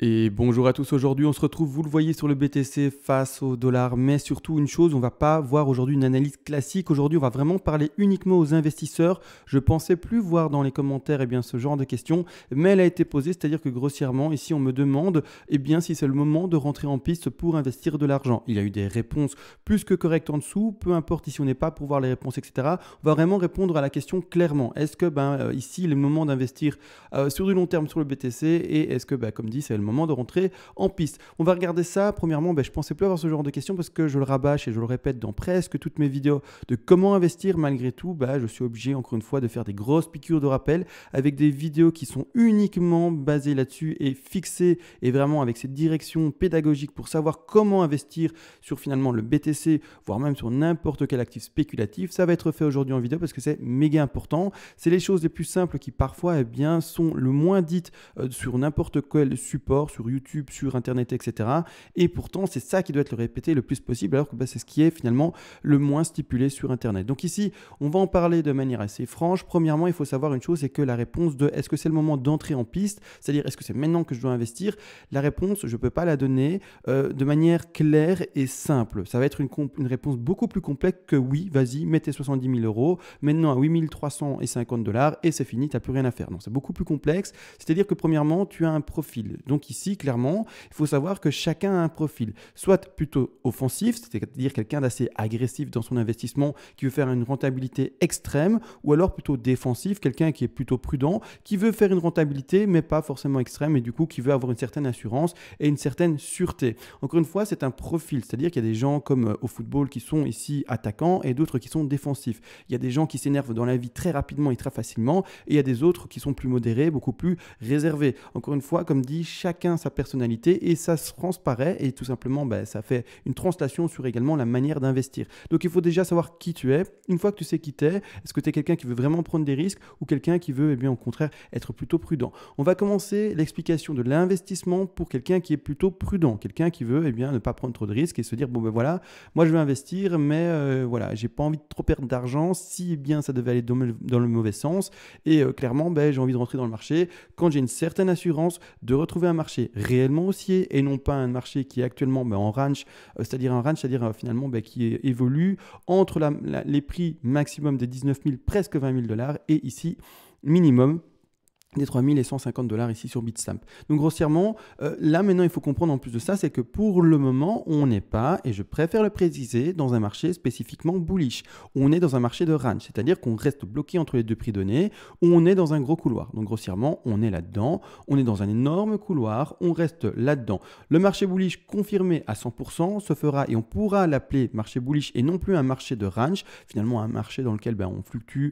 Et bonjour à tous, aujourd'hui on se retrouve, vous le voyez, sur le BTC face au dollar, mais surtout une chose, on va pas voir aujourd'hui une analyse classique, aujourd'hui on va vraiment parler uniquement aux investisseurs. Je pensais plus voir dans les commentaires ce genre de questions, mais elle a été posée, c'est-à-dire que grossièrement ici on me demande si c'est le moment de rentrer en piste pour investir de l'argent. Il y a eu des réponses plus que correctes en dessous, peu importe ici on n'est pas pour voir les réponses, etc. On va vraiment répondre à la question clairement. Est-ce que ici il est le moment d'investir sur du long terme sur le BTC et est-ce que comme dit c'est le moment de rentrer en piste. On va regarder ça. Premièrement, je pensais plus avoir ce genre de questions parce que je le rabâche et je le répète dans presque toutes mes vidéos de comment investir. Malgré tout, je suis obligé encore une fois de faire des grosses piqûres de rappel avec des vidéos qui sont uniquement basées là-dessus et fixées et vraiment avec cette direction pédagogique pour savoir comment investir sur finalement le BTC, voire même sur n'importe quel actif spéculatif. Ça va être fait aujourd'hui en vidéo parce que c'est méga important. C'est les choses les plus simples qui parfois sont le moins dites sur n'importe quel support, sur YouTube, sur Internet, etc. Et pourtant, c'est ça qui doit être le répété le plus possible, alors que c'est ce qui est finalement le moins stipulé sur Internet. Donc ici, on va en parler de manière assez franche. Premièrement, il faut savoir une chose, c'est que la réponse de est-ce que c'est le moment d'entrer en piste, c'est-à-dire est-ce que c'est maintenant que je dois investir, la réponse, je ne peux pas la donner de manière claire et simple. Ça va être une réponse beaucoup plus complexe que oui, vas-y, mettez 70 000 euros, maintenant à 8 350 $ et c'est fini, tu n'as plus rien à faire. Non, c'est beaucoup plus complexe. C'est-à-dire que premièrement, tu as un profil. Donc ici, clairement, il faut savoir que chacun a un profil, soit plutôt offensif, c'est-à-dire quelqu'un d'assez agressif dans son investissement, qui veut faire une rentabilité extrême, ou alors plutôt défensif, quelqu'un qui est plutôt prudent, qui veut faire une rentabilité, mais pas forcément extrême, et du coup, qui veut avoir une certaine assurance et une certaine sûreté. Encore une fois, c'est un profil, c'est-à-dire qu'il y a des gens comme au football qui sont ici attaquants et d'autres qui sont défensifs. Il y a des gens qui s'énervent dans la vie très rapidement et très facilement, et il y a des autres qui sont plus modérés, beaucoup plus réservés. Encore une fois, comme dit, chacun sa personnalité et ça se transparaît et tout simplement ça fait une translation sur également la manière d'investir. Donc il faut déjà savoir qui tu es. Une fois que tu sais qui tu es, est-ce que tu es quelqu'un qui veut vraiment prendre des risques ou quelqu'un qui veut au contraire être plutôt prudent? On va commencer l'explication de l'investissement pour quelqu'un qui est plutôt prudent, quelqu'un qui veut ne pas prendre trop de risques et se dire voilà, moi je veux investir mais voilà, j'ai pas envie de trop perdre d'argent si ça devait aller dans le mauvais sens et clairement j'ai envie de rentrer dans le marché quand j'ai une certaine assurance de retrouver un marché réellement haussier et non pas un marché qui est actuellement en range, c'est-à-dire finalement qui évolue entre les prix maximum des 19 000, presque 20 000 $ et ici minimum des 3 150 $ ici sur Bitstamp. Donc grossièrement, là maintenant il faut comprendre en plus de ça, c'est que pour le moment on n'est pas, et je préfère le préciser, dans un marché spécifiquement bullish. On est dans un marché de range, c'est-à-dire qu'on reste bloqué entre les deux prix donnés, ou on est dans un gros couloir. Donc grossièrement, on est là-dedans, on est dans un énorme couloir, on reste là-dedans. Le marché bullish confirmé à 100% se fera, et on pourra l'appeler marché bullish et non plus un marché de range, finalement un marché dans lequel on fluctue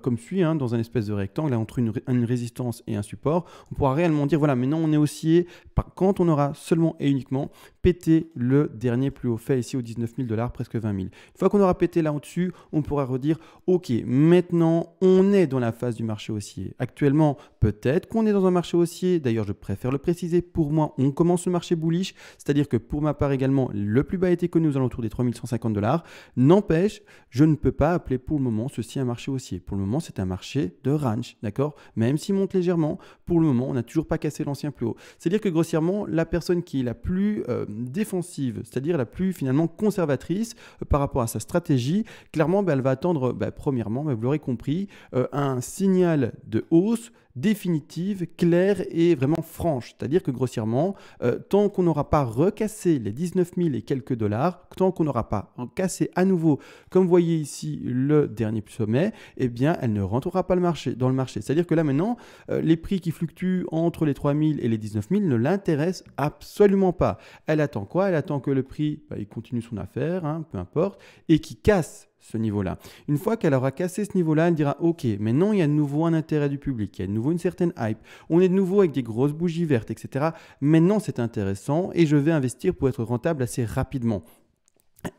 comme suit, dans un espèce de rectangle, entre une résistance et un support. On pourra réellement dire voilà, maintenant on est haussier quand on aura seulement et uniquement pété le dernier plus haut fait ici aux 19 000 $, presque 20 000. Une fois qu'on aura pété là au-dessus, on pourra redire ok, maintenant on est dans la phase du marché haussier. Actuellement, peut-être qu'on est dans un marché haussier. D'ailleurs, je préfère le préciser. Pour moi, on commence le marché bullish, c'est-à-dire que pour ma part également, le plus bas a été connu aux alentours des 3 150 $. N'empêche, je ne peux pas appeler pour le moment ceci un marché haussier. Pour le moment, c'est un marché de range, d'accord? Même si monte légèrement, pour le moment, on n'a toujours pas cassé l'ancien plus haut. C'est-à-dire que grossièrement, la personne qui est la plus défensive, c'est-à-dire la plus finalement conservatrice par rapport à sa stratégie, clairement, elle va attendre, premièrement, vous l'aurez compris, un signal de hausse définitive, claire et vraiment franche. C'est-à-dire que grossièrement, tant qu'on n'aura pas recassé les 19 000 et quelques dollars, tant qu'on n'aura pas cassé à nouveau, comme vous voyez ici, le dernier sommet, elle ne rentrera pas dans le marché. C'est-à-dire que là maintenant, les prix qui fluctuent entre les 3 000 et les 19 000 ne l'intéressent absolument pas. Elle attend quoi? Elle attend que le prix il continue son affaire, peu importe, et qu'il casse ce niveau-là. Une fois qu'elle aura cassé ce niveau-là, elle dira ok, maintenant il y a de nouveau un intérêt du public, il y a de nouveau une certaine hype, on est de nouveau avec des grosses bougies vertes, etc. Maintenant c'est intéressant et je vais investir pour être rentable assez rapidement.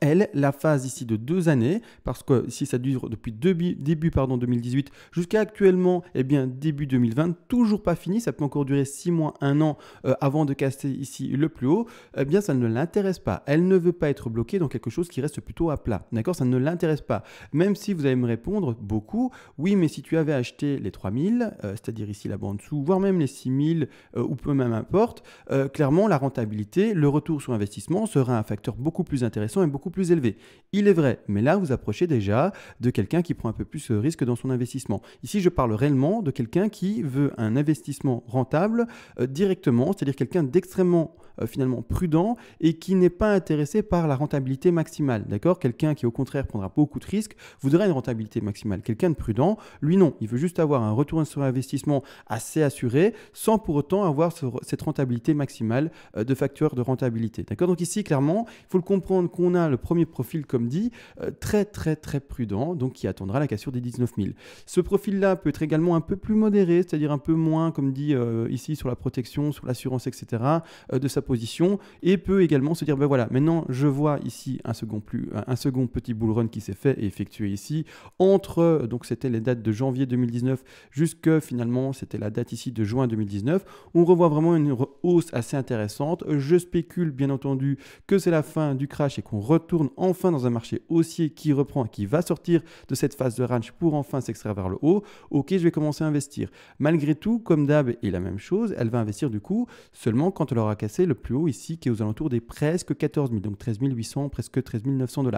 Elle, la phase ici de 2 années, parce que si ça dure depuis début 2018 jusqu'à actuellement, eh bien début 2020, toujours pas fini, ça peut encore durer 6 mois, 1 an avant de casser ici le plus haut, eh bien ça ne l'intéresse pas. Elle ne veut pas être bloquée dans quelque chose qui reste plutôt à plat, d'accord? Ça ne l'intéresse pas. Même si vous allez me répondre beaucoup, oui, mais si tu avais acheté les 3000, c'est-à-dire ici là-bas en dessous, voire même les 6000 ou peu même importe, clairement la rentabilité, le retour sur investissement sera un facteur beaucoup plus intéressant et beaucoup plus élevé. Il est vrai, mais là vous approchez déjà de quelqu'un qui prend un peu plus de risque dans son investissement. Ici je parle réellement de quelqu'un qui veut un investissement rentable directement, c'est-à-dire quelqu'un d'extrêmement finalement prudent et qui n'est pas intéressé par la rentabilité maximale, d'accord? Quelqu'un qui au contraire prendra beaucoup de risques voudra une rentabilité maximale. Quelqu'un de prudent, lui non, il veut juste avoir un retour sur investissement assez assuré sans pour autant avoir cette rentabilité maximale de facteur de rentabilité, d'accord? Donc ici clairement, il faut le comprendre qu'on a le premier profil comme dit, très prudent, donc qui attendra la cassure des 19 000. Ce profil-là peut être également un peu plus modéré, c'est-à-dire un peu moins, comme dit ici, sur la protection, sur l'assurance, etc., de sa position, et peut également se dire, ben voilà, maintenant je vois ici un second petit bull run qui s'est fait et effectué ici, entre, donc c'était les dates de janvier 2019, jusque finalement, c'était la date ici de juin 2019, on revoit vraiment une hausse assez intéressante. Je spécule bien entendu que c'est la fin du crash et qu'on retourne enfin dans un marché haussier qui reprend, qui va sortir de cette phase de range pour enfin s'extraire vers le haut. Ok, je vais commencer à investir. Malgré tout, comme d'hab et la même chose, elle va investir du coup seulement quand elle aura cassé le plus haut ici qui est aux alentours des presque 14 000, donc 13 800, presque 13 900 $.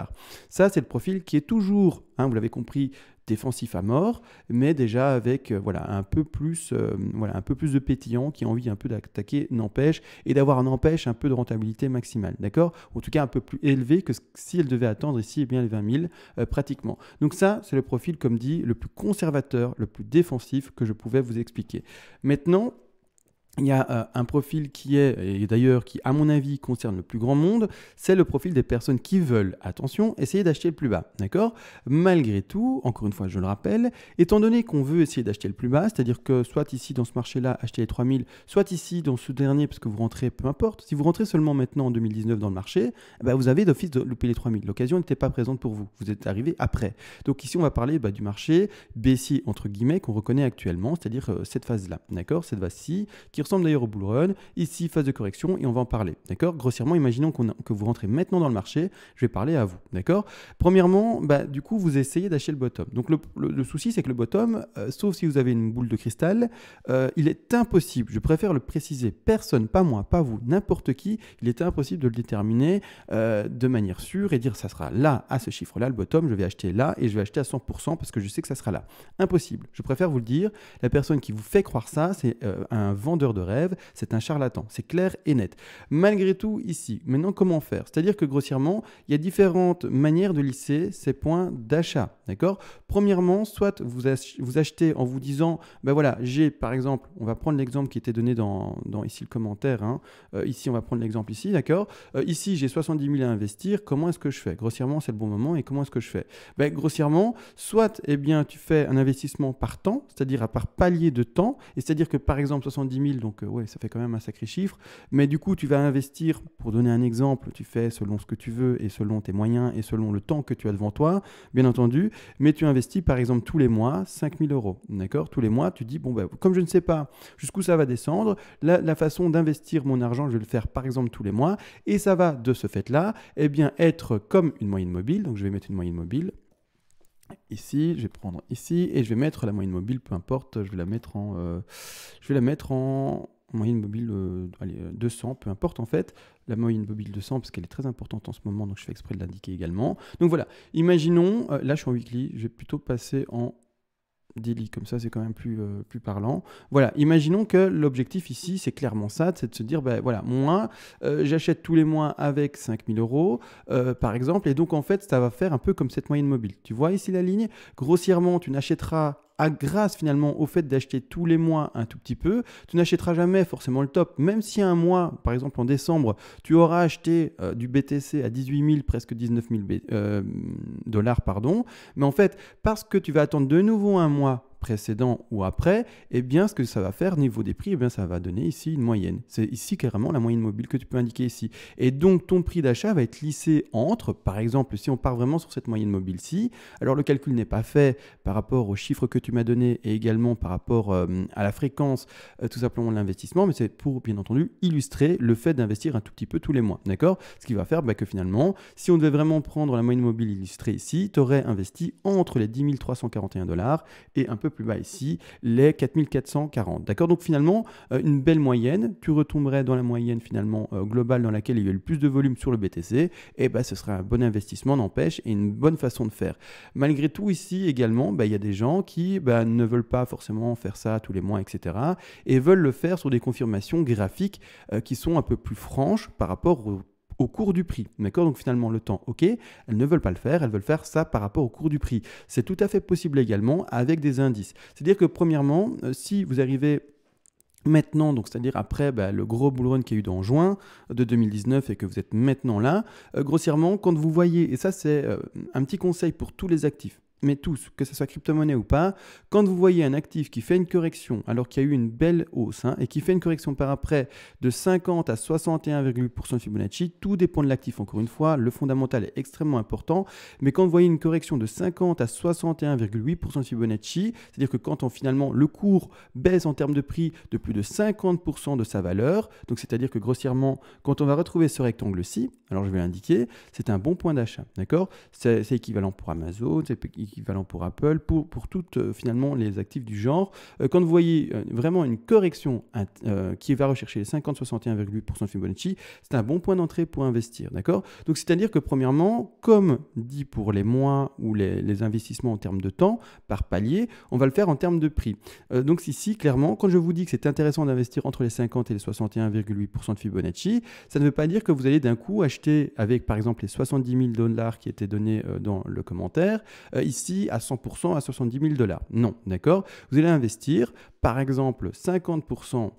Ça, c'est le profil qui est toujours, vous l'avez compris, défensif à mort, mais déjà avec voilà, un peu plus de pétillant, qui a envie un peu d'attaquer n'empêche, et d'avoir un empêche un peu de rentabilité maximale, d'accord? En tout cas un peu plus élevé que si elle devait attendre ici bien les 20 000 pratiquement. Donc ça, c'est le profil, comme dit, le plus conservateur, le plus défensif que je pouvais vous expliquer. Maintenant, il y a un profil qui est, et d'ailleurs qui à mon avis concerne le plus grand monde, c'est le profil des personnes qui veulent, attention, essayer d'acheter le plus bas, d'accord? Malgré tout, encore une fois je le rappelle, étant donné qu'on veut essayer d'acheter le plus bas, c'est-à-dire que soit ici dans ce marché-là, acheter les 3000, soit ici dans ce dernier, parce que vous rentrez, peu importe, si vous rentrez seulement maintenant en 2019 dans le marché, vous avez d'office de louper les 3000. L'occasion n'était pas présente pour vous, vous êtes arrivé après. Donc ici on va parler du marché baissier, entre guillemets, qu'on reconnaît actuellement, c'est-à-dire cette phase-là, d'accord? Cette phase-ci, qui ressemble d'ailleurs au bull run, ici phase de correction et on va en parler, d'accord? Grossièrement, imaginons que vous rentrez maintenant dans le marché, je vais parler à vous, d'accord? Premièrement, du coup, vous essayez d'acheter le bottom. Donc le souci, c'est que le bottom, sauf si vous avez une boule de cristal, il est impossible, je préfère le préciser, personne, pas moi, pas vous, n'importe qui, il est impossible de le déterminer de manière sûre et dire ça sera là, à ce chiffre-là, le bottom, je vais acheter là et je vais acheter à 100% parce que je sais que ça sera là. Impossible, je préfère vous le dire, la personne qui vous fait croire ça, c'est un vendeur de rêve, c'est un charlatan, c'est clair et net. Malgré tout, ici, maintenant, comment faire? C'est-à-dire que grossièrement, il y a différentes manières de lisser ces points d'achat, d'accord? Premièrement, soit vous achetez en vous disant, voilà, j'ai par exemple, on va prendre l'exemple qui était donné dans ici le commentaire, ici on va prendre l'exemple ici, d'accord? Ici j'ai 70 000 à investir, comment est-ce que je fais? Grossièrement, c'est le bon moment et comment est-ce que je fais? Grossièrement, soit tu fais un investissement par temps, c'est-à-dire par palier de temps, et c'est-à-dire que par exemple 70 000, donc ouais, ça fait quand même un sacré chiffre, mais du coup tu vas investir, pour donner un exemple, tu fais selon ce que tu veux et selon tes moyens et selon le temps que tu as devant toi, bien entendu, mais tu investis par exemple tous les mois 5 000 €, d'accord? Tous les mois, tu dis, comme je ne sais pas jusqu'où ça va descendre, la façon d'investir mon argent, je vais le faire par exemple tous les mois, et ça va de ce fait-là, être comme une moyenne mobile, donc je vais mettre une moyenne mobile, ici, je vais prendre ici, et je vais mettre la moyenne mobile, peu importe, je vais la mettre en moyenne mobile 200, peu importe en fait, la moyenne mobile 200 parce qu'elle est très importante en ce moment, donc je fais exprès de l'indiquer également. Donc voilà, imaginons, là je suis en weekly, je vais plutôt passer en daily, comme ça c'est quand même plus parlant. Voilà, imaginons que l'objectif ici c'est clairement ça, c'est de se dire voilà, moi j'achète tous les mois avec 5 000 € par exemple, et donc en fait ça va faire un peu comme cette moyenne mobile. Tu vois ici la ligne, grossièrement tu n'achèteras grâce finalement au fait d'acheter tous les mois un tout petit peu, tu n'achèteras jamais forcément le top, même si un mois, par exemple en décembre, tu auras acheté du BTC à 18 000, presque 19 000 $, pardon, mais en fait, parce que tu vas attendre de nouveau un mois précédent ou après, eh bien, ce que ça va faire au niveau des prix, eh bien, ça va donner ici une moyenne. C'est ici carrément la moyenne mobile que tu peux indiquer ici. Et donc, ton prix d'achat va être lissé entre, par exemple, si on part vraiment sur cette moyenne mobile-ci, alors le calcul n'est pas fait par rapport aux chiffres que tu m'as donnés et également par rapport à la fréquence, tout simplement de l'investissement, mais c'est pour, bien entendu, illustrer le fait d'investir un tout petit peu tous les mois, d'accord? Ce qui va faire que finalement, si on devait vraiment prendre la moyenne mobile illustrée ici, tu aurais investi entre les 10 341 $ et un peu plus bas ici, les 4 440, d'accord? Donc finalement, une belle moyenne, tu retomberais dans la moyenne finalement globale dans laquelle il y a eu le plus de volume sur le BTC, et ce serait un bon investissement, n'empêche, et une bonne façon de faire. Malgré tout, ici également, il y a des gens qui ne veulent pas forcément faire ça tous les mois, etc. et veulent le faire sur des confirmations graphiques qui sont un peu plus franches par rapport au cours du prix, d'accord? Donc finalement le temps, ok, elles ne veulent pas le faire, elles veulent faire ça par rapport au cours du prix. C'est tout à fait possible également avec des indices. C'est-à-dire que premièrement, si vous arrivez maintenant, donc c'est-à-dire après le gros bull run qu'il y a eu en juin de 2019 et que vous êtes maintenant là, grossièrement, quand vous voyez, et ça c'est un petit conseil pour tous les actifs, mais tous, que ce soit crypto-monnaie ou pas, quand vous voyez un actif qui fait une correction alors qu'il y a eu une belle hausse et qui fait une correction par après de 50 à 61,8% de Fibonacci, tout dépend de l'actif. Encore une fois, le fondamental est extrêmement important, mais quand vous voyez une correction de 50 à 61,8% de Fibonacci, c'est-à-dire que quand finalement le cours baisse en termes de prix de plus de 50% de sa valeur, donc c'est-à-dire que grossièrement, quand on va retrouver ce rectangle-ci, alors je vais l'indiquer, c'est un bon point d'achat, d'accord? C'est équivalent pour Amazon, c'est équivalent pour Apple, pour toutes finalement les actifs du genre. Quand vous voyez vraiment une correction qui va rechercher les 50-61,8% de Fibonacci, c'est un bon point d'entrée pour investir, d'accord? Donc c'est-à-dire que premièrement, comme dit pour les mois ou les investissements en termes de temps, par palier, on va le faire en termes de prix. Donc ici, clairement, quand je vous dis que c'est intéressant d'investir entre les 50 et les 61,8% de Fibonacci, ça ne veut pas dire que vous allez d'un coup acheter avec par exemple les 70 000 $ qui étaient donnés dans le commentaire, ici à 100% à 70 000 $. Non, d'accord? Vous allez investir, par exemple, 50%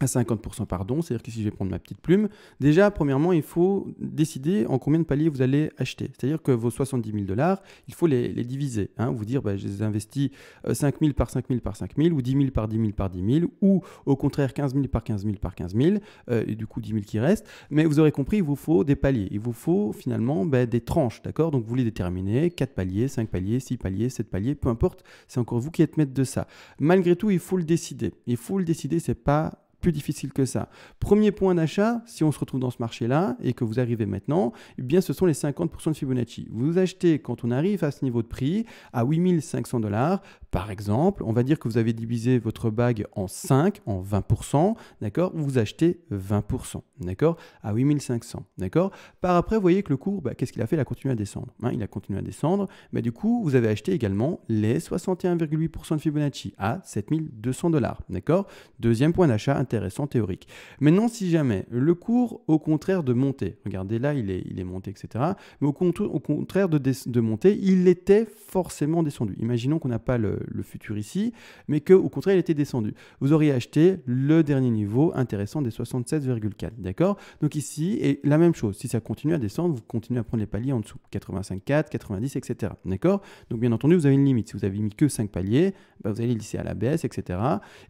à 50%, pardon, c'est-à-dire que si je vais prendre ma petite plume, déjà, premièrement, il faut décider en combien de paliers vous allez acheter. C'est-à-dire que vos 70 000 $, il faut les diviser. Vous dire, je les investis 5 000 par 5 000 par 5 000, ou 10 000 par 10 000 par 10 000, ou au contraire 15 000 par 15 000 par 15 000, et du coup 10 000 qui restent. Mais vous aurez compris, il vous faut des paliers. Il vous faut finalement des tranches, d'accord? Donc vous les déterminez, 4 paliers, 5 paliers, 6 paliers, 7 paliers, peu importe, c'est encore vous qui êtes maître de ça. Malgré tout, il faut le décider. Il faut le décider, c'est pas plus difficile que ça. Premier point d'achat, si on se retrouve dans ce marché-là et que vous arrivez maintenant, eh bien ce sont les 50% de Fibonacci. Vous achetez quand on arrive à ce niveau de prix à 8 500 $, par exemple, on va dire que vous avez divisé votre bague en 5, en 20%, d'accord? Vous achetez 20%, d'accord? À 8 500, d'accord? Par après, vous voyez que le cours, qu'est-ce qu'il a fait? Il a continué à descendre. Il a continué à descendre, mais du coup, vous avez acheté également les 61,8% de Fibonacci à 7 200 $, d'accord? Deuxième point d'achat intéressant théorique. Maintenant, si jamais le cours, au contraire de monter, regardez là, il est monté, etc., mais au contraire de monter, il était forcément descendu. Imaginons qu'on n'a pas le futur ici, mais qu'au contraire, il était descendu. Vous auriez acheté le dernier niveau intéressant des 76,4, d'accord? Donc ici, et la même chose, si ça continue à descendre, vous continuez à prendre les paliers en dessous, 85,4, 90, etc., d'accord? Donc bien entendu, vous avez une limite. Si vous avez mis que 5 paliers, vous allez lisser à la baisse, etc.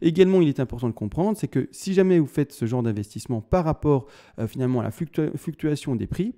Également, il est important de comprendre, c'est que si jamais vous faites ce genre d'investissement par rapport finalement à la fluctuation des prix,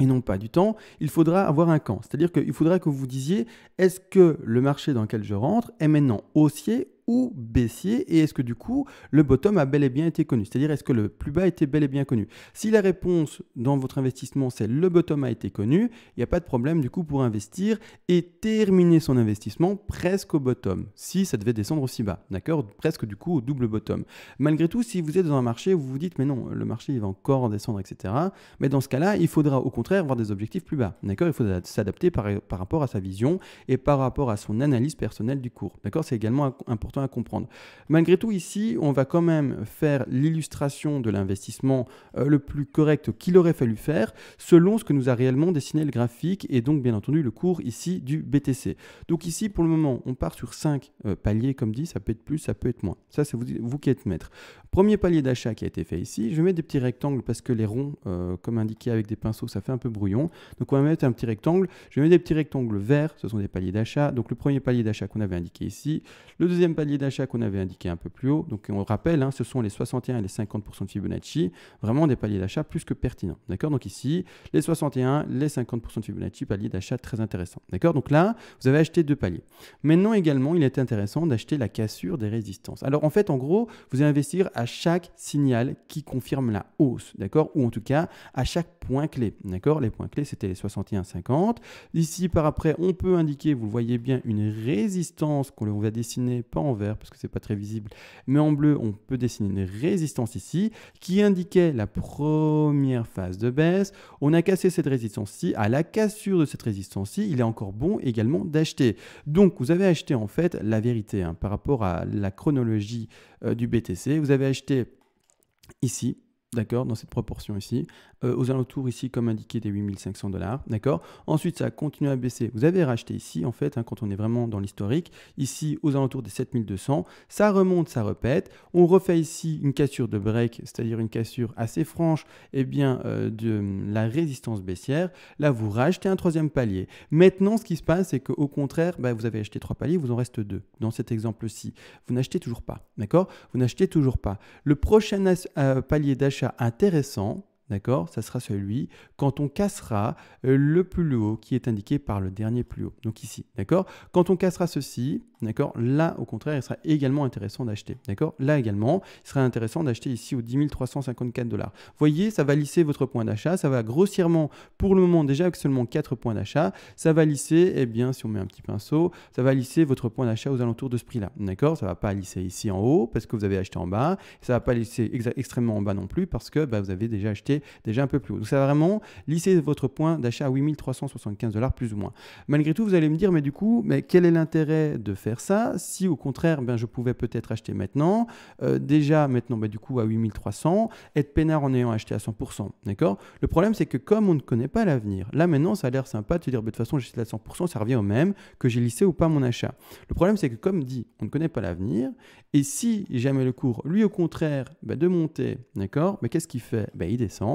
et non pas du temps, il faudra avoir un camp. C'est-à-dire qu'il faudra que vous vous disiez, est-ce que le marché dans lequel je rentre est maintenant haussier ou baissier, et est-ce que du coup le bottom a bel et bien été connu, c'est-à-dire est-ce que le plus bas était bel et bien connu. Si la réponse dans votre investissement c'est le bottom a été connu, il n'y a pas de problème du coup pour investir et terminer son investissement presque au bottom, si ça devait descendre aussi bas, d'accord, presque du coup au double bottom. Malgré tout, si vous êtes dans un marché où vous vous dites mais non, le marché il va encore descendre, etc., mais dans ce cas-là, il faudra au contraire avoir des objectifs plus bas, d'accord, il faudra s'adapter par rapport à sa vision et par rapport à son analyse personnelle du cours, d'accord, c'est également important important à comprendre. Malgré tout, ici, on va quand même faire l'illustration de l'investissement le plus correct qu'il aurait fallu faire selon ce que nous a réellement dessiné le graphique et donc bien entendu le cours ici du BTC. Donc ici, pour le moment, on part sur 5 paliers, comme dit, ça peut être plus, ça peut être moins. Ça, c'est vous qui êtes maître. Premier palier d'achat qui a été fait ici, je vais mettre des petits rectangles parce que les ronds, comme indiqué avec des pinceaux, ça fait un peu brouillon. Donc on va mettre un petit rectangle. Je vais mettre des petits rectangles verts, ce sont des paliers d'achat. Donc le premier palier d'achat qu'on avait indiqué ici, le deuxième palier d'achat qu'on avait indiqué un peu plus haut. Donc on rappelle, hein, ce sont les 61 et les 50% de Fibonacci, vraiment des paliers d'achat plus que pertinents. D'accord? Donc ici, les 61, les 50% de Fibonacci, palier d'achat très intéressant. D'accord? Donc là, vous avez acheté 2 paliers. Maintenant également, il est intéressant d'acheter la cassure des résistances. Alors en fait, en gros, vous allez investir à chaque signal qui confirme la hausse, d'accord? Ou en tout cas, à chaque point clé, d'accord? Les points clés, c'était les 61,50. Ici, par après, on peut indiquer, vous le voyez bien, une résistance qu'on va dessiner, pas en vert parce que c'est pas très visible, mais en bleu, on peut dessiner une résistance ici qui indiquait la première phase de baisse. On a cassé cette résistance-ci. À la cassure de cette résistance-ci, il est encore bon également d'acheter. Donc, vous avez acheté en fait la vérité hein, par rapport à la chronologie du BTC. Vous avez acheté ici, d'accord, dans cette proportion ici, aux alentours ici, comme indiqué, des 8500 $, d'accord. Ensuite, ça a continué à baisser. Vous avez racheté ici, en fait, hein, quand on est vraiment dans l'historique, ici, aux alentours des 7200. Ça remonte, ça répète. On refait ici une cassure de break, c'est-à-dire une cassure assez franche, eh bien, de la résistance baissière. Là, vous rachetez un troisième palier. Maintenant, ce qui se passe, c'est qu'au contraire, bah, vous avez acheté 3 paliers, vous en reste 2. Dans cet exemple-ci, vous n'achetez toujours pas, d'accord. Vous n'achetez toujours pas. Le prochain palier d'achat intéressant, d'accord, ça sera celui quand on cassera le plus haut qui est indiqué par le dernier plus haut, donc ici, d'accord. Quand on cassera ceci, d'accord, là au contraire, il sera également intéressant d'acheter, d'accord. Là également, il sera intéressant d'acheter ici aux 10 354 $. Vous voyez, ça va lisser votre point d'achat, ça va grossièrement, pour le moment déjà avec seulement 4 points d'achat, ça va lisser, eh bien, si on met un petit pinceau, ça va lisser votre point d'achat aux alentours de ce prix-là, d'accord. Ça ne va pas lisser ici en haut parce que vous avez acheté en bas, ça ne va pas lisser extrêmement en bas non plus parce que bah, vous avez déjà acheté déjà un peu plus haut. Donc ça va vraiment lisser votre point d'achat à 8 375 $ plus ou moins. Malgré tout, vous allez me dire, mais du coup, mais quel est l'intérêt de faire ça si au contraire, ben, je pouvais peut-être acheter maintenant, déjà maintenant, ben, du coup, à 8300, être peinard en ayant acheté à 100%. D'accord? Le problème, c'est que comme on ne connaît pas l'avenir, là maintenant, ça a l'air sympa de se dire, ben, de toute façon, j'achète à 100%, ça revient au même que j'ai lissé ou pas mon achat. Le problème, c'est que comme dit, on ne connaît pas l'avenir, et si jamais le cours, lui au contraire, ben, de monter, d'accord, mais qu'est-ce qu'il fait? Ben, il descend.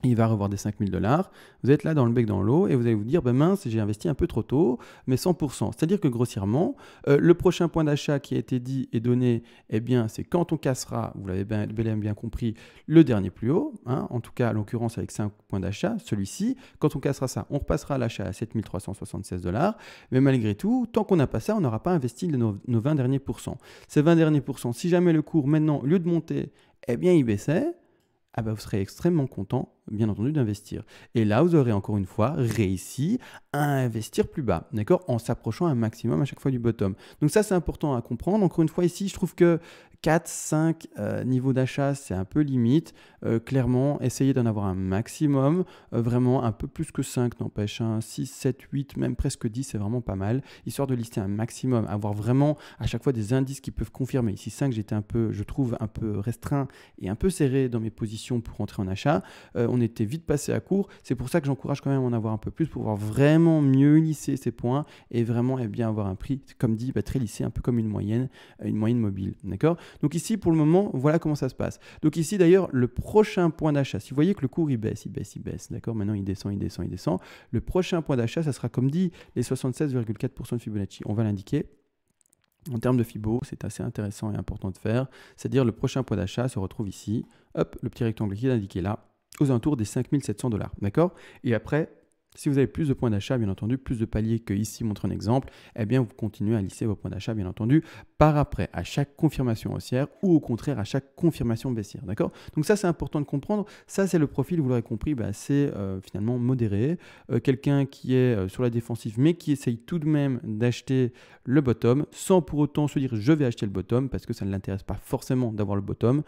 Il va revoir des 5000 $. Vous êtes là dans le bec dans l'eau et vous allez vous dire, ben mince, j'ai investi un peu trop tôt, mais 100%. C'est-à-dire que grossièrement, le prochain point d'achat qui a été dit et donné, eh bien, c'est quand on cassera, vous l'avez bien compris, le dernier plus haut, hein, en tout cas, en l'occurrence avec 5 points d'achat, celui-ci. Quand on cassera ça, on repassera à l'achat à 7 376 $. Mais malgré tout, tant qu'on n'a pas ça, on n'aura pas investi nos 20 derniers pourcents. Ces 20 derniers pourcents, si jamais le cours maintenant, au lieu de monter, eh bien, il baissait, ah ben vous serez extrêmement content, bien entendu, d'investir. Et là, vous aurez encore une fois réussi à investir plus bas, d'accord, en s'approchant un maximum à chaque fois du bottom. Donc ça, c'est important à comprendre. Encore une fois, ici, je trouve que 4, 5 niveaux d'achat, c'est un peu limite. Clairement, essayez d'en avoir un maximum, vraiment un peu plus que 5, n'empêche, 6, 7, 8, même presque 10, c'est vraiment pas mal, histoire de lister un maximum, avoir vraiment à chaque fois des indices qui peuvent confirmer. Ici 5, j'étais un peu, je trouve, un peu restreint et un peu serré dans mes positions pour entrer en achat. On était vite passé à court, c'est pour ça que j'encourage quand même à en avoir un peu plus pour pouvoir vraiment mieux lisser ces points et vraiment bien avoir un prix, comme dit, très lissé, un peu comme une moyenne mobile, d'accord. Donc ici, pour le moment, voilà comment ça se passe. Donc ici, d'ailleurs, le prochain point d'achat, si vous voyez que le cours, il baisse, d'accord, maintenant il descend. Le prochain point d'achat, ça sera comme dit, les 76,4% de Fibonacci. On va l'indiquer. En termes de Fibo, c'est assez intéressant et important de faire. C'est-à-dire, le prochain point d'achat se retrouve ici. Hop, le petit rectangle qui est indiqué là, aux alentours des 5700 $, d'accord. Et après, si vous avez plus de points d'achat, bien entendu, plus de paliers que ici montre un exemple, eh bien, vous continuez à lisser vos points d'achat, bien entendu, par après, à chaque confirmation haussière ou au contraire à chaque confirmation baissière, d'accord. Donc ça, c'est important de comprendre. Ça, c'est le profil, vous l'aurez compris, c'est finalement modéré. Quelqu'un qui est sur la défensive, mais qui essaye tout de même d'acheter le bottom, sans pour autant se dire je vais acheter le bottom, parce que ça ne l'intéresse pas forcément d'avoir le bottom,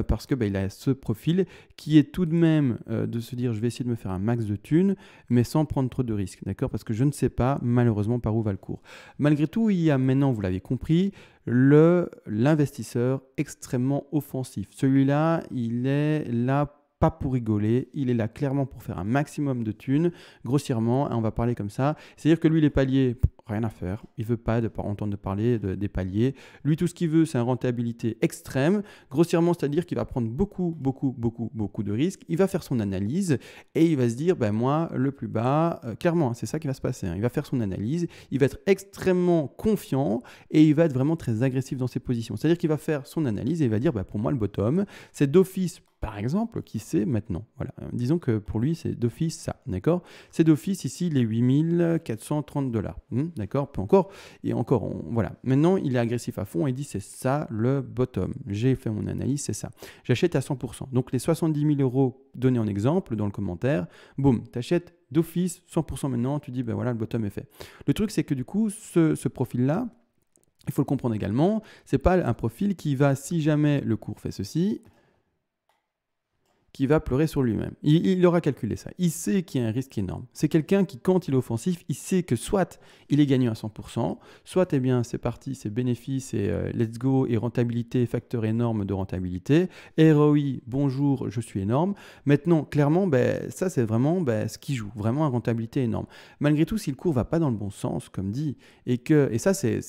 parce que il a ce profil qui est tout de même de se dire je vais essayer de me faire un max de thunes, mais sans prendre trop de risques, d'accord? Parce que je ne sais pas malheureusement par où va le cours. Malgré tout, il y a maintenant, vous l'avez compris, l'investisseur extrêmement offensif. Celui-là, il est là pas pour rigoler, il est là clairement pour faire un maximum de thunes, grossièrement, hein, on va parler comme ça. C'est-à-dire que lui, les paliers, rien à faire, il ne veut pas entendre parler des paliers. Lui, tout ce qu'il veut, c'est une rentabilité extrême, grossièrement, c'est-à-dire qu'il va prendre beaucoup de risques, il va faire son analyse et il va se dire, ben moi, le plus bas, clairement, c'est ça qui va se passer, hein. Il va faire son analyse, il va être extrêmement confiant et il va être vraiment très agressif dans ses positions. C'est-à-dire qu'il va faire son analyse et il va dire, ben, pour moi, le bottom, c'est d'office, par exemple, qui sait maintenant. Voilà. Disons que pour lui, c'est d'office ça, d'accord? C'est d'office ici les 8430 $. D'accord? Peu encore. Et encore, voilà. Maintenant, il est agressif à fond et il dit c'est ça le bottom. J'ai fait mon analyse, c'est ça. J'achète à 100%. Donc les 70 000 € donnés en exemple dans le commentaire, boum, tu achètes d'office 100% maintenant, tu dis ben voilà, le bottom est fait. Le truc, c'est que du coup, ce profil-là, il faut le comprendre également, c'est pas un profil qui va, si jamais le cours fait ceci, qui va pleurer sur lui-même. Il aura calculé ça. Il sait qu'il y a un risque énorme. C'est quelqu'un qui, quand il est offensif, il sait que soit il est gagnant à 100%, soit eh bien c'est parti, c'est bénéfice et let's go et rentabilité, facteur énorme de rentabilité. ROI, bonjour, je suis énorme. Maintenant, clairement, ben, ça c'est vraiment ce qui joue, vraiment une rentabilité énorme. Malgré tout, si le cours ne va pas dans le bon sens, comme dit, et ça c'est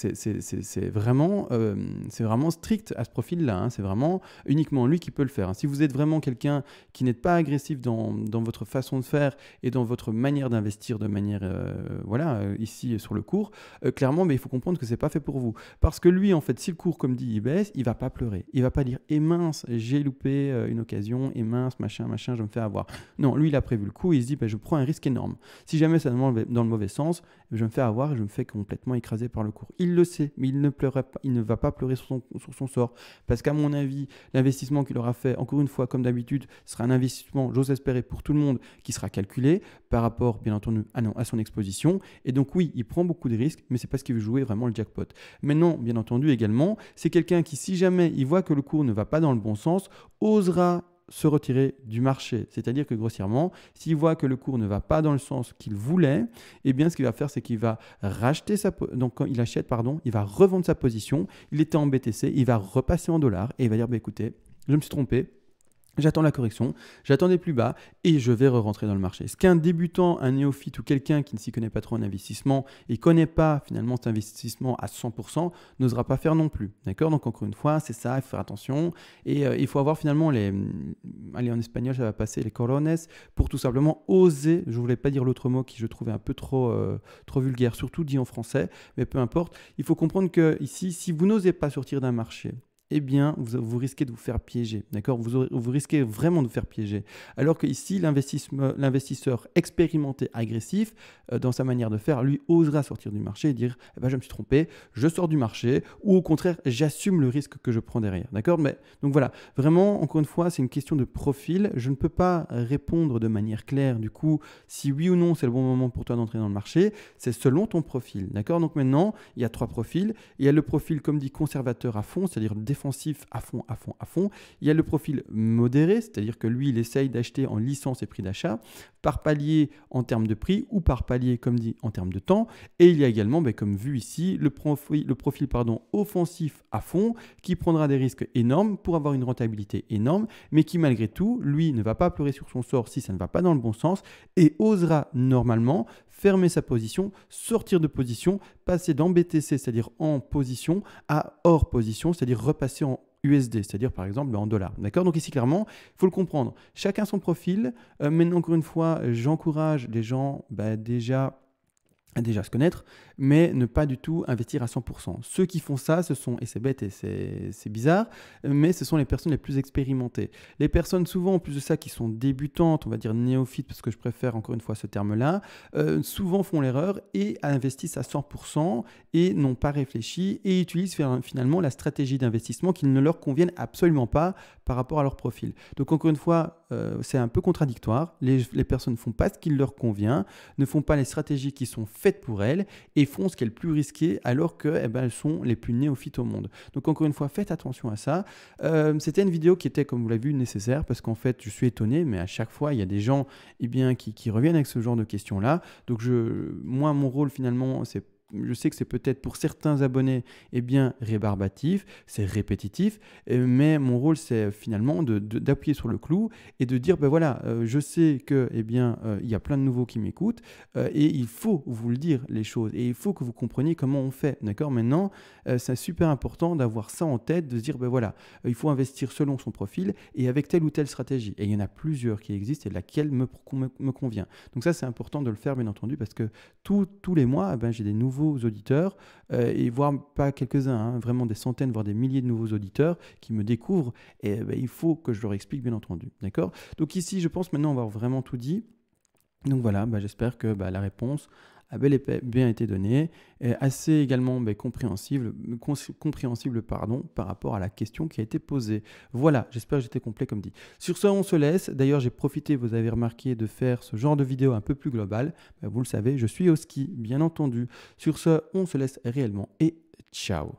vraiment strict à ce profil-là, hein, c'est vraiment uniquement lui qui peut le faire. Hein. Si vous êtes vraiment quelqu'un qui n'êtes pas agressif dans votre façon de faire et dans votre manière d'investir de manière, ici sur le cours, clairement, mais il faut comprendre que c'est pas fait pour vous. Parce que lui, en fait, si le cours, comme dit, il baisse, il va pas pleurer. Il va pas dire, eh mince, j'ai loupé une occasion, et mince, machin, je me fais avoir. Non, lui, il a prévu le coup, et il se dit, je prends un risque énorme. Si jamais ça va dans le mauvais sens, je me fais avoir et je me fais complètement écraser par le cours. Il le sait, mais il ne pleurait pas, il ne va pas pleurer sur son sort. Parce qu'à mon avis, l'investissement qu'il aura fait, encore une fois, comme d'habitude, sera un investissement, j'ose espérer, pour tout le monde, qui sera calculé par rapport, bien entendu, à son exposition. Et donc oui, il prend beaucoup de risques, mais c'est parce qu'il veut jouer vraiment le jackpot. Maintenant, bien entendu, également, c'est quelqu'un qui, si jamais il voit que le cours ne va pas dans le bon sens, osera se retirer du marché. C'est-à-dire que grossièrement, s'il voit que le cours ne va pas dans le sens qu'il voulait, eh bien ce qu'il va faire, c'est qu'il va racheter donc quand il achète, il va revendre sa position, il était en BTC, il va repasser en dollars et il va dire, écoutez, je me suis trompé, j'attends la correction, j'attends des plus bas et je vais re-rentrer dans le marché. Ce qu'un débutant, un néophyte ou quelqu'un qui ne s'y connaît pas trop en investissement et ne connaît pas finalement cet investissement à 100% n'osera pas faire non plus. D'accord? Donc encore une fois, c'est ça, il faut faire attention et il faut avoir finalement allez, en espagnol ça va passer, les corones pour tout simplement oser, je ne voulais pas dire l'autre mot qui je trouvais un peu trop vulgaire, surtout dit en français, mais peu importe, il faut comprendre que ici, si vous n'osez pas sortir d'un marché, eh bien, vous risquez de vous faire piéger, d'accord? Vous risquez vraiment de vous faire piéger. Alors que ici, l'investisseur expérimenté, agressif, dans sa manière de faire, lui osera sortir du marché et dire je me suis trompé, je sors du marché, ou au contraire, j'assume le risque que je prends derrière, d'accord? Mais donc voilà, vraiment, encore une fois, c'est une question de profil. Je ne peux pas répondre de manière claire, du coup, si oui ou non, c'est le bon moment pour toi d'entrer dans le marché. C'est selon ton profil, d'accord? Donc maintenant, il y a 3 profils. Il y a le profil, comme dit, conservateur à fond, c'est-à-dire défensif à fond. Il y a le profil modéré, c'est-à-dire que lui, il essaye d'acheter en licence et prix d'achat, par palier en termes de prix ou par palier, comme dit, en termes de temps. Et il y a également, comme vu ici, le profil offensif à fond, qui prendra des risques énormes pour avoir une rentabilité énorme, mais qui malgré tout, lui, ne va pas pleurer sur son sort si ça ne va pas dans le bon sens et osera normalement fermer sa position, sortir de position, passer dans BTC, c'est-à-dire en position, à hors position, c'est-à-dire repasser en USD, c'est-à-dire par exemple en dollars. D'accord? Donc ici, clairement, il faut le comprendre. Chacun son profil. Maintenant, encore une fois, j'encourage les gens déjà se connaître, mais ne pas du tout investir à 100%. Ceux qui font ça, et c'est bête et c'est bizarre, mais ce sont les personnes les plus expérimentées. Les personnes souvent, en plus de ça, qui sont débutantes, on va dire néophytes, parce que je préfère encore une fois ce terme-là, souvent font l'erreur et investissent à 100% et n'ont pas réfléchi et utilisent finalement la stratégie d'investissement qui ne leur convienne absolument pas par rapport à leur profil. Donc encore une fois, c'est un peu contradictoire. Les personnes ne font pas ce qui leur convient, ne font pas les stratégies qui sont faites pour elles et font ce qui est le plus risqué alors qu'elles elles sont les plus néophytes au monde. Donc encore une fois, faites attention à ça. C'était une vidéo qui était, comme vous l'avez vu, nécessaire parce qu'en fait, je suis étonné, mais à chaque fois, il y a des gens qui reviennent avec ce genre de questions-là. Donc moi, mon rôle finalement, je sais que c'est peut-être pour certains abonnés rébarbatif, c'est répétitif, mais mon rôle c'est finalement d'appuyer sur le clou et de dire ben voilà, je sais que il y a plein de nouveaux qui m'écoutent et il faut vous le dire les choses et il faut que vous compreniez comment on fait, d'accord? Maintenant, c'est super important d'avoir ça en tête, de se dire ben voilà, il faut investir selon son profil et avec telle ou telle stratégie. Et il y en a plusieurs qui existent et laquelle me convient. Donc ça c'est important de le faire bien entendu parce que tous les mois, j'ai des nouveaux auditeurs, et voire pas quelques-uns, hein, vraiment des centaines, voire des milliers de nouveaux auditeurs qui me découvrent et il faut que je leur explique bien entendu. D'accord? Donc ici, je pense maintenant avoir vraiment tout dit. Donc voilà, j'espère que la réponse a bel et bien été donnée, assez également compréhensible par rapport à la question qui a été posée. Voilà, j'espère que j'étais complet comme dit. Sur ce, on se laisse. D'ailleurs, j'ai profité, vous avez remarqué, de faire ce genre de vidéo un peu plus globale. Vous le savez, je suis au ski, bien entendu. Sur ce, on se laisse réellement et ciao.